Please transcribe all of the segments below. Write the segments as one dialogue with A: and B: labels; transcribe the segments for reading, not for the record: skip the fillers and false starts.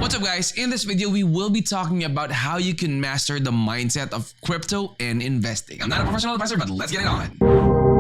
A: What's up guys, in this video we will be talking about how you can master the mindset of crypto and investing. I'm not a professional advisor, but let's get it on.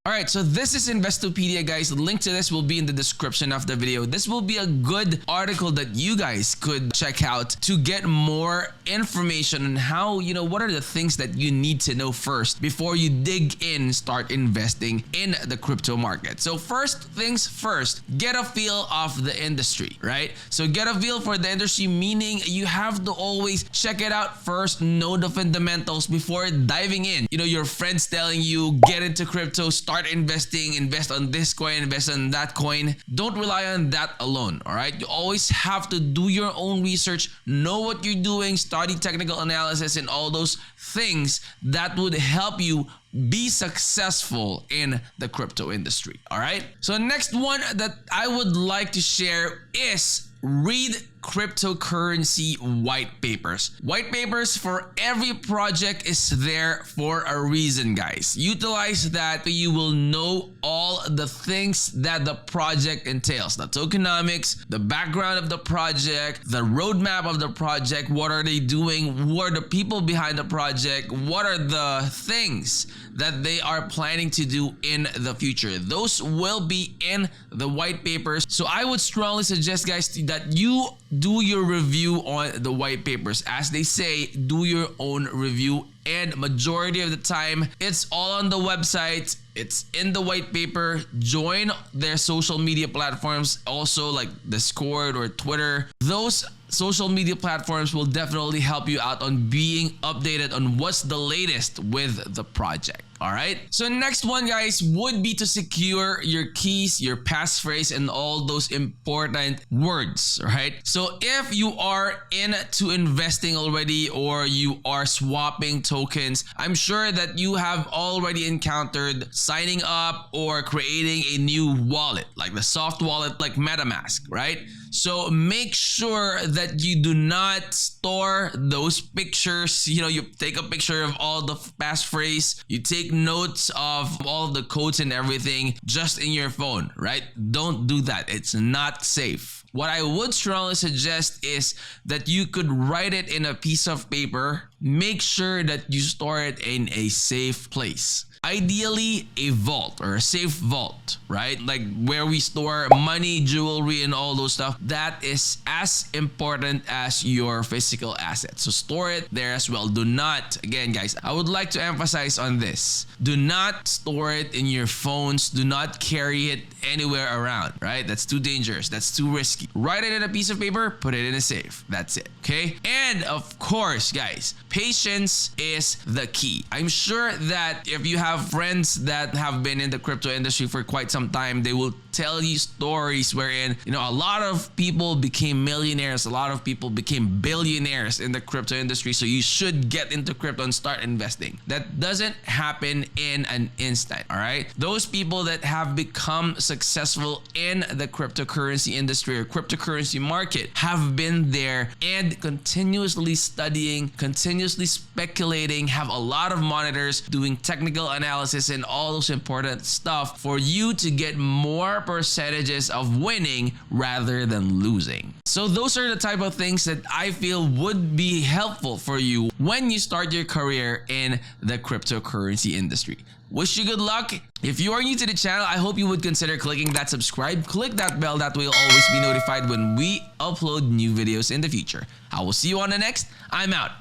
A: Alright, so this is Investopedia guys. The link to this will be in the description of the video. This will be a good article that you guys could check out to get more information on how, what are the things that you need to know first before you dig in, start investing in the crypto market. So first things first, get a feel of the industry, right? So get a feel for the industry, meaning you have to always check it out first, know the fundamentals before diving in. Your friends telling you, get into crypto, start investing, invest on this coin, invest on that coin. Don't rely on that alone, all right? You always have to do your own research, know what you're doing, study technical analysis and all those things that would help you be successful in the crypto industry, all right? So next one that I would like to share is read cryptocurrency white papers. White papers for every project is there for a reason, guys. Utilize that so you will know all the things that the project entails. The tokenomics, the background of the project, the roadmap of the project, what are they doing, who are the people behind the project, what are the things that they are planning to do in the future. Those will be in the white papers. So I would strongly suggest guys that you do your review on the white papers. As they say, do your own review, and majority of the time it's all on the website. It's in the white paper. Join their social media platforms, also like Discord or Twitter. Those social media platforms will definitely help you out on being updated on what's the latest with the project. All right. So next one, guys, would be to secure your keys, your passphrase, and all those important words. Right. So if you are into investing already or you are swapping tokens, I'm sure that you have already encountered signing up or creating a new wallet, like the soft wallet, like MetaMask, right? So make sure that you do not store those pictures. You take a picture of all the passphrase, you take notes of all of the codes and everything just in your phone, right? Don't do that. It's not safe. What I would strongly suggest is that you could write it in a piece of paper. Make sure that you store it in a safe place. Ideally, a vault or a safe vault, right? Like where we store money, jewelry, and all those stuff. That is as important as your physical assets. So store it there as well. Do not, again, guys, I would like to emphasize on this. Do not store it in your phones. Do not carry it anywhere around, right? That's too dangerous. That's too risky. Write it in a piece of paper, put it in a safe. That's it, okay? And of course, guys, patience is the key. I'm sure that if you have friends that have been in the crypto industry for quite some time, they will tell you stories wherein, a lot of people became millionaires, a lot of people became billionaires in the crypto industry. So you should get into crypto and start investing. That doesn't happen in an instant, all right? Those people that have become successful in the cryptocurrency industry or cryptocurrency market have been there and continuously studying, continuously speculating, have a lot of monitors doing technical analysis and all those important stuff for you to get more percentages of winning rather than losing. So those are the type of things that I feel would be helpful for you when you start your career in the cryptocurrency industry. Wish you good luck. If you are new to the channel, I hope you would consider clicking that subscribe, click that bell, that way you'll always be notified when we upload new videos in the future. I will see you on the next. I'm out.